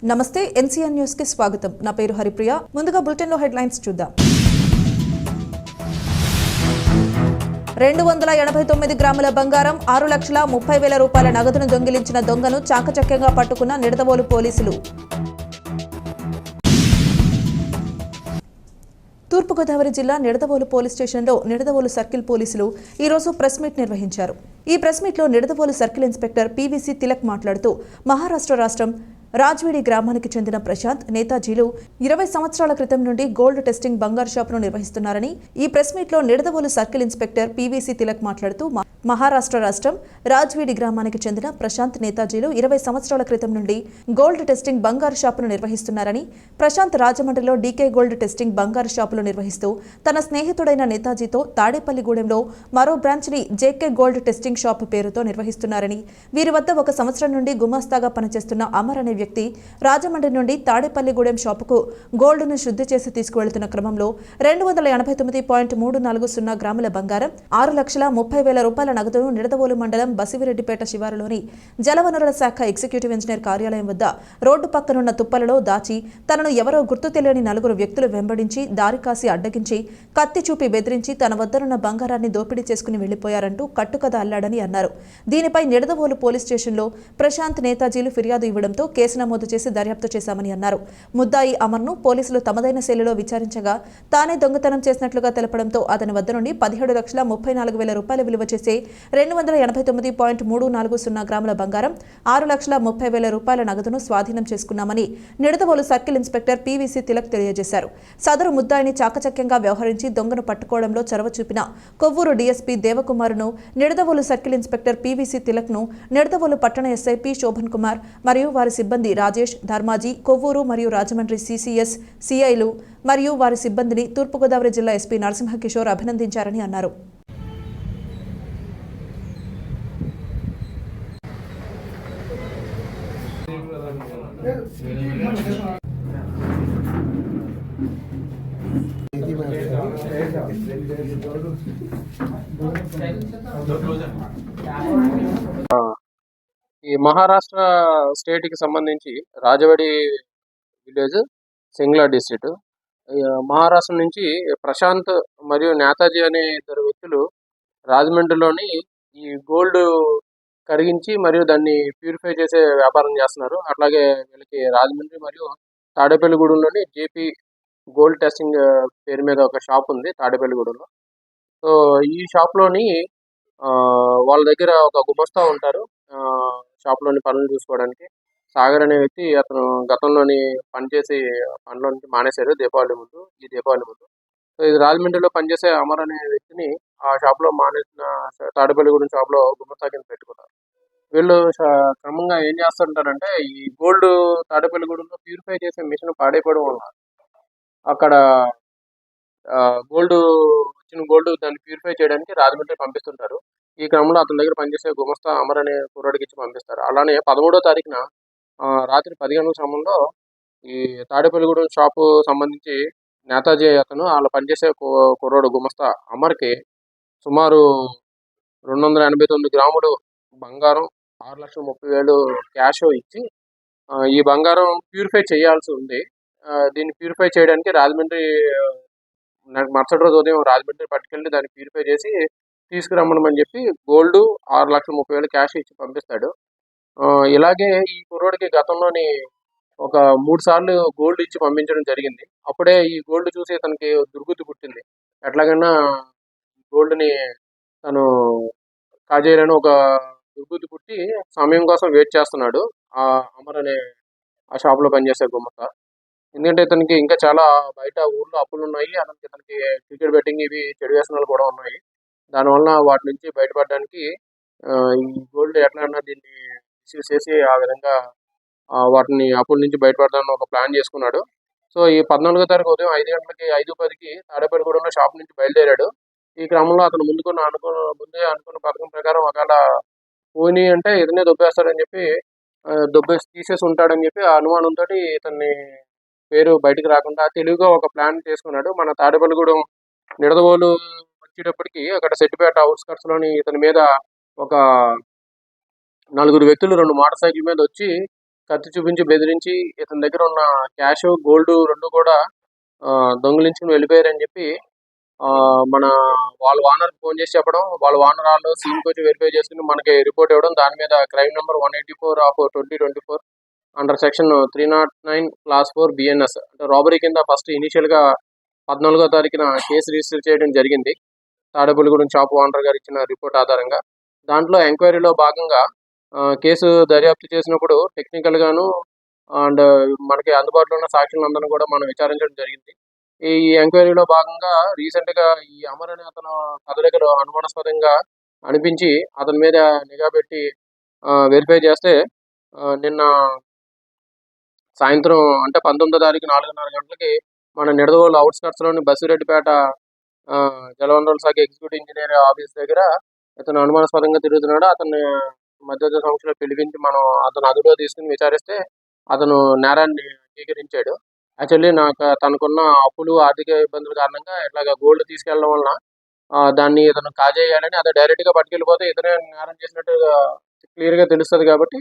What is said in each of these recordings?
నమస్తే NCN news కి స్వాగతం. నా పేరు హరిప్రియ. ముందుగా బులెటిన్ లో హెడ్లైన్స్ చూద్దాం. 289 గ్రాముల బంగారం, 6,30,000 రూపాయల నగదును దొంగిలించిన దొంగను చాకచక్యంగా పట్టుకున్న నిడదవోలు పోలీసులు. తూర్పుగోదావరి జిల్లా నిడదవోలు పోలీస్ స్టేషన్లో నిడదవోలు సర్కిల్ పోలీసులు ఈ రోజు ప్రెస్ మీట్ నిర్వహించారు. ఈ ప్రెస్ మీట్లో Nidadavolu circle inspector PVC Tilak మాట్లాడుతూ మహారాష్ట్ర రాష్ట్రం రాజ్వీడి గ్రామానికి చెందిన ప్రశాంత్, నేతాజీలు 20 సంవత్సరాల క్రితం నుండి గోల్డ్ టెస్టింగ్ బంగారు షాపును నిర్వహిస్తున్నారని ఈ ప్రెస్ మీట్లో Nidadavolu circle inspector PVC Tilak మాట్లాడుతూ మహారాష్ట్ర రాష్ట్రం రాజ్వీడి గ్రామానికి చెందిన ప్రశాంత్, నేతాజీలు 20 సంవత్సరాల క్రితం నుండి గోల్డ్ టెస్టింగ్ బంగారు షాపును నిర్వహిస్తున్నారని, ప్రశాంత్ రాజమండ్రిలో డీకే గోల్డ్ టెస్టింగ్ బంగారు షాపులు నిర్వహిస్తూ తన స్నేహితుడైన నేతాజీతో తాడేపల్లిగూడెంలో మరో బ్రాంచ్ ని జేకే గోల్డ్ టెస్టింగ్ షాప్ పేరుతో నిర్వహిస్తున్నారని, వీరి వద్ద 1 సంవత్సరం నుండి గుమాస్తాగా పనిచేస్తున్న అమర్ అనే వ్యక్తి రాజమండ్రి నుండి తాడేపల్లిగూడెం షాపుకు గోల్డ్ ను శుద్ధి చేసి తీసుకువెళ్తున్న క్రమంలో 289.340 గ్రాముల బంగారం, 6,30,000 రూపాయల నగదును నిడదవోలు మండలం బసివిరెడ్డిపేట శివారులోని జలవనరుల శాఖ ఎగ్జిక్యూటివ్ ఇంజనీర్ కార్యాలయం వద్ద రోడ్డు పక్కనున్న తుప్పలలో దాచి తనను ఎవరో గుర్తు తెలియని 4 వ్యక్తులు వెంబడించి దారి కాసి అడ్డగించి కత్తి చూపి బెదిరించి తన వద్దనున్న బంగారాన్ని దోపిడీ చేసుకుని వెళ్లిపోయారంటూ కట్టుకథ అల్లాడని అన్నారు. దీనిపై నిడదవోలు పోలీస్ స్టేషన్లో ప్రశాంత్, నేతాజీలు ఫిర్యాదు ఇవ్వడంతో కేసు నమోదు చేసి దర్యాప్తు చేశామని అన్నారు. ముద్దాయి అమర్ను పోలీసులు తమదైన శైలిలో విచారించగా తానే దొంగతనం చేసినట్లుగా తెలపడంతో అతని వద్ద నుండి 17,34,000 రూపాయల విలువ చేసే 289.340 గ్రాముల బంగారం, 6,30,000 రూపాయల నగదును స్వాధీనం చేసుకున్నామని Nidadavolu circle inspector PVC Tilak తెలియజేశారు. సదరు ముద్దాయిని చాకచక్యంగా వ్యవహరించి దొంగను పట్టుకోవడంలో చొరవ చూపిన కొవ్వూరు డీఎస్పీ దేవకుమార్ను, నిడదవోలు సర్కిల్ ఇన్స్పెక్టర్ పీవీసీ తిలక్ను నిడదవోలు పట్టణ ఎస్ఐ పి శోభన్ కుమార్ మరియు వారి సిబ్బంది రాజేష్, ధర్మాజీ, కొవ్వూరు మరియు రాజమండ్రి సిసిఎస్, సిఐలు మరియు వారి సిబ్బందిని తూర్పుగోదావరి జిల్లా ఎస్పీ నరసింహకిషోర్ అభినందించారని అన్నారు. ఈ మహారాష్ట్ర స్టేట్ కి సంబంధించి రాజవాడి విలేజ్, సింగ్లా డిస్ట్రిక్ట్. మహారాష్ట్ర నుంచి ప్రశాంత్ మరియు నేతాజీ అనే 2 వ్యక్తులు రాజమండ్రిలోని ఈ గోల్డ్ కరిగించి మరియు దాన్ని ప్యూరిఫై చేసే వ్యాపారం చేస్తున్నారు. అట్లాగే వీళ్ళకి రాజమండ్రి మరియు తాడేపల్లిగూడెంలోని జేపీ గోల్డ్ టెస్టింగ్ పేరు మీద ఒక షాప్ ఉంది తాడేపల్లిగూడెంలో. సో ఈ షాప్లోని వాళ్ళ దగ్గర ఒక గుమస్తా ఉంటారు షాప్లోని పనులు చూసుకోవడానికి. సాగర్ అనే వ్యక్తి, అతను గతంలోని పనిచేసి పనిలో నుంచి మానేశారు ఈ దీపావళి ముందు. సో ఇది రాజమండ్రిలో పనిచేసే అమర్ అనే వ్యక్తిని ఆ షాప్లో మానేసిన తాడేపల్లిగూడెం షాప్లో గుమస్తా కింద పెట్టుకున్నారు. వీళ్ళు క్రమంగా ఏం చేస్తుంటారంటే ఈ గోల్డ్ తాడేపల్లిగూడెంలో ప్యూరిఫై చేసే మిషన్ పాడైపోవడం వల్ల అక్కడ వచ్చిన గోల్డ్ దాన్ని ప్యూరిఫై చేయడానికి రాజమండ్రి పంపిస్తుంటారు. ఈ క్రమంలో అతని దగ్గర పనిచేసే గుమస్తా అమర్ అనే కుర్రాడికి ఇచ్చి పంపిస్తారు. అలానే 13వ తారీఖున రాత్రి 10 గంటల సమయంలో ఈ తాడేపల్లిగూడెం షాపు సంబంధించి నేతాజీ అతను వాళ్ళ పనిచేసే కుర్రాడు గుమస్తా అమర్కి సుమారు 289 గ్రాములు బంగారం, 6,30,000 క్యాష్ ఇచ్చి ఈ బంగారం ప్యూరిఫై చేయాల్సి ఉంది. దీన్ని ప్యూరిఫై చేయడానికి రాజమండ్రి మరుసటి రోజు ఉదయం రాజమండ్రి పట్టుకెళ్ళి దాన్ని ప్యూరిఫై చేసి తీసుకురమ్మని చెప్పి గోల్డ్ 6,30,000 క్యాష్ ఇచ్చి పంపిస్తాడు. ఇలాగే ఈ కుర్రోడికి గతంలోని ఒక 3 సార్లు గోల్డ్ ఇచ్చి పంపించడం జరిగింది. అప్పుడే ఈ గోల్డ్ చూసి తనకి దుర్బుద్ధి పుట్టింది. ఎట్లాగైనా గోల్డ్ని తను కాజేయాలని ఒక దుర్బుద్ధి పుట్టి సమయం కోసం వెయిట్ చేస్తున్నాడు ఆ అమర్ అనే ఆ షాప్లో పనిచేసే గుమస్తా. ఎందుకంటే ఇతనికి ఇంకా చాలా బయట ఊర్లో అప్పులు ఉన్నాయి. ఇతనికి క్రికెట్ బెట్టింగ్ ఇవి చెడు వ్యసనాలు కూడా ఉన్నాయి. దానివల్ల వాటి నుంచి బయటపడడానికి ఈ గోల్డ్ ఎట్లన్నా దీన్ని రిసీవ్ చేసి ఆ విధంగా వాటిని అప్పుల నుంచి బయటపడడానికి ఒక ప్లాన్ చేసుకున్నాడు. సో ఈ 14వ తారీఖు ఉదయం 5 గంటలకి 5:10కి తాడేపల్లిగూడెంలో షాప్ నుంచి బయలుదేరాడు. ఈ క్రమంలో అతను ముందే అనుకున్న పథకం ప్రకారం ఒకవేళ పోనీ అంటే ఇతనే దొబ్బేస్తాడని చెప్పి దొబ్బేసి తీసేసి ఉంటాడని చెప్పి ఆ అనుమానంతో ఇతన్ని పేరు బయటకు రాకుండా తెలివిగా ఒక ప్లాన్ చేసుకున్నాడు. మన తాడేపల్లిగూడెం నిడదవోలు వచ్చేటప్పటికి అక్కడ సెట్టిపేట అవుట్స్కట్స్ లోని ఇతని మీద ఒక 4 వ్యక్తులు 2 మోటార్ సైకిల్ మీద వచ్చి కత్తి చూపించి బెదిరించి ఇతని దగ్గర ఉన్న క్యాష్ గోల్డ్ రెండు కూడా దొంగిలించుకుని వెళ్ళిపోయారని చెప్పి మన వాళ్ళ ఓనర్కి ఫోన్ చేసి చెప్పడం, వాళ్ళ ఓనర్ వాళ్ళు సీన్కి వచ్చి వెరిఫై చేసుకుని మనకి రిపోర్ట్ ఇవ్వడం. దాని మీద crime number 184 of 2024 under section 309 class 4 BNS అంటే రాబరీ కింద ఫస్ట్ ఇనీషియల్గా 14వ తారీఖున కేసు రిజిస్టర్ చేయడం జరిగింది. తాడేపల్లిగూడెం షాప్ ఓనర్ గారు ఇచ్చిన రిపోర్ట్ ఆధారంగా. దాంట్లో ఎంక్వైరీలో భాగంగా కేసు దర్యాప్తు చేసినప్పుడు టెక్నికల్ గాను అండ్ మనకి అందుబాటులో ఉన్న సాక్షులందరినీ కూడా మనం విచారించడం జరిగింది. ఈ ఎంక్వైరీలో భాగంగా రీసెంట్ గా ఈ అమర్ అనే అతను కదలికలు అనుమానాస్పదంగా అనిపించి అతని మీద నిఘా పెట్టి వెరిఫై చేస్తే నిన్న సాయంత్రం అంటే 19వ తారీఖు 4:30 గంటలకి మన నిడదవోలు అవుట్స్కట్స్ లోని బసిరెడ్డిపేట జలవనరుల శాఖ ఎగ్జిక్యూటివ్ ఇంజనీర్ ఆఫీస్ దగ్గర ఇతను అనుమానాస్పదంగా తిరుగుతున్నాడు. అతన్ని మధ్య సంవత్సరంలో పిలిపించి మనం అతను అదుపులో తీసుకుని విచారిస్తే అతను నేరాన్ని అంగీకరించాడు. యాక్చువల్లీ తనకున్న అప్పులు ఆర్థిక ఇబ్బందుల కారణంగా ఇట్లాగా గోల్డ్ తీసుకెళ్లడం వలన దాన్ని ఇతను కాజేయాలని అదే డైరెక్ట్ గా పట్టుకెళ్ళిపోతే ఇతనే నేరం చేసినట్టు క్లియర్ గా తెలుస్తుంది. కాబట్టి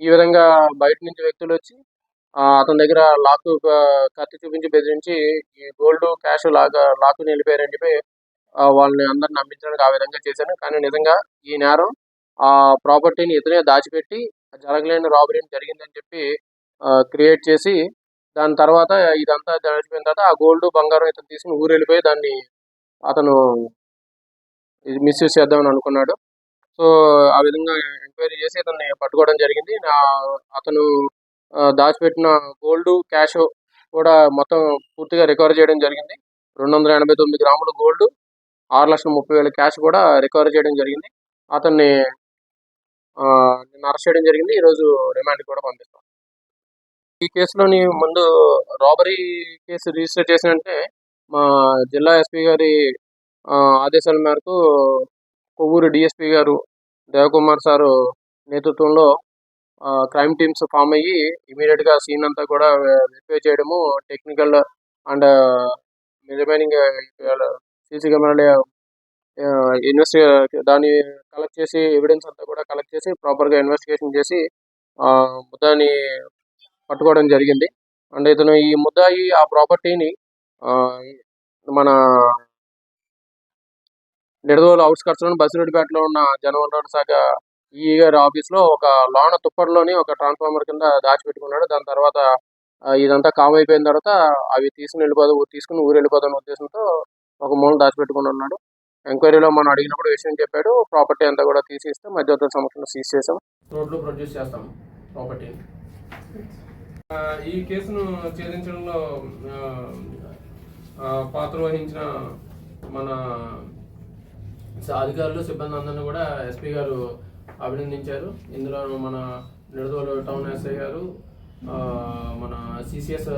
ఈ విధంగా బయట నుంచి వ్యక్తులు వచ్చి అతని దగ్గర కత్తి చూపించి బెదిరించి ఈ గోల్డ్ క్యాష్ లాక్కుని వెళ్ళిపోయారని చెప్పి వాళ్ళని అందరిని నమ్మించడానికి ఆ విధంగా చేశాను. కానీ నిజంగా ఈ నేరం ఆ ప్రాపర్టీని ఇతనే దాచిపెట్టి జరగలేని రాబరీని జరిగిందని చెప్పి క్రియేట్ చేసి దాని తర్వాత ఇదంతా జరిగిపోయిన తర్వాత ఆ గోల్డ్ బంగారం ఇతను తీసుకుని ఊరు వెళ్ళిపోయి దాన్ని అతను మిస్యూజ్ చేద్దామని అనుకున్నాడు. సో ఆ విధంగా ఎంక్వైరీ చేసి ఇతన్ని పట్టుకోవడం జరిగింది. అతను దాచిపెట్టిన గోల్డ్ క్యాష్ కూడా మొత్తం పూర్తిగా రికవర్ చేయడం జరిగింది. 289 గ్రాముల గోల్డ్ 6,30,000 క్యాష్ కూడా రికవర్ చేయడం జరిగింది. అతన్ని నిన్న అరెస్ట్ చేయడం జరిగింది. ఈరోజు రిమాండ్ కూడా పంపిస్తాం. ఈ కేసులోని ముందు రాబరీ కేసు రిజిస్టర్ చేసినంటే మా జిల్లా ఎస్పీ గారి ఆదేశాల మేరకు కొవ్వూరు డిఎస్పీ గారు దేవకుమార్ సారు నేతృత్వంలో క్రైమ్ టీమ్స్ ఫామ్ అయ్యి ఇమీడియట్ గా సీన్ అంతా కూడా వెరిఫై చేయడము, టెక్నికల్ అండ్ రిమైనింగ్ సీసీ కెమెరాలు దాన్ని కలెక్ట్ చేసి ఎవిడెన్స్ అంతా కూడా కలెక్ట్ చేసి ప్రాపర్ గా ఇన్వెస్టిగేషన్ చేసి ముద్దాని పట్టుకోవడం జరిగింది. అండ్ ఇతను ఈ ముద్దాయి ఆ ప్రాపర్టీని మన నిడదవోలు అవుట్స్కట్స్ లోని బసిరెడ్డిపేటలో ఉన్న జలవనరుల శాఖ ఈ గారి ఆఫీస్ లో ఒక లోన తుప్పర్లోని ఒక ట్రాన్స్ఫార్మర్ కింద దాచిపెట్టుకున్నాడు. దాని తర్వాత ఇదంతా కామ్ అయిపోయిన తర్వాత అవి తీసుకుని ఊరు వెళ్ళిపోతాన్న ఉద్దేశంతో ఒక మూల దాచిపెట్టుకుని ఉన్నాడు. ఎంక్వైరీలో మనం అడిగినప్పుడు విషయం చెప్పాడు. ప్రాపర్టీ అంతా కూడా తీసిస్తే మధ్యవర్తుల సమక్షంలో సీజ్ చేసాం. రోడ్లో ప్రొడ్యూస్ చేస్తాం ప్రాపర్టీని. ఈ కేసును ఛేదించడంలో పాత్ర వహించిన మన అధికారులు సిబ్బంది అందరినీ కూడా ఎస్పీ గారు అభినందించారు. ఇందులో మన నిడదవోలు టౌన్ ఎస్ఐ గారు, మన సిసిఎస్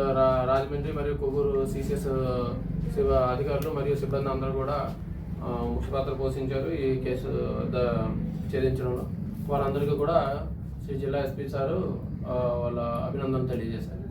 రాజమండ్రి మరియు కొవ్వూరు సిసిఎస్ అధికారులు మరియు సిబ్బంది అందరూ కూడా ముఖ్య పాత్ర పోషించారు ఈ కేసు ఛేదించడంలో. వారందరికీ కూడా శ్రీ జిల్లా ఎస్పీ సారు వాళ్ళ అభినందనలు తెలియజేశారు.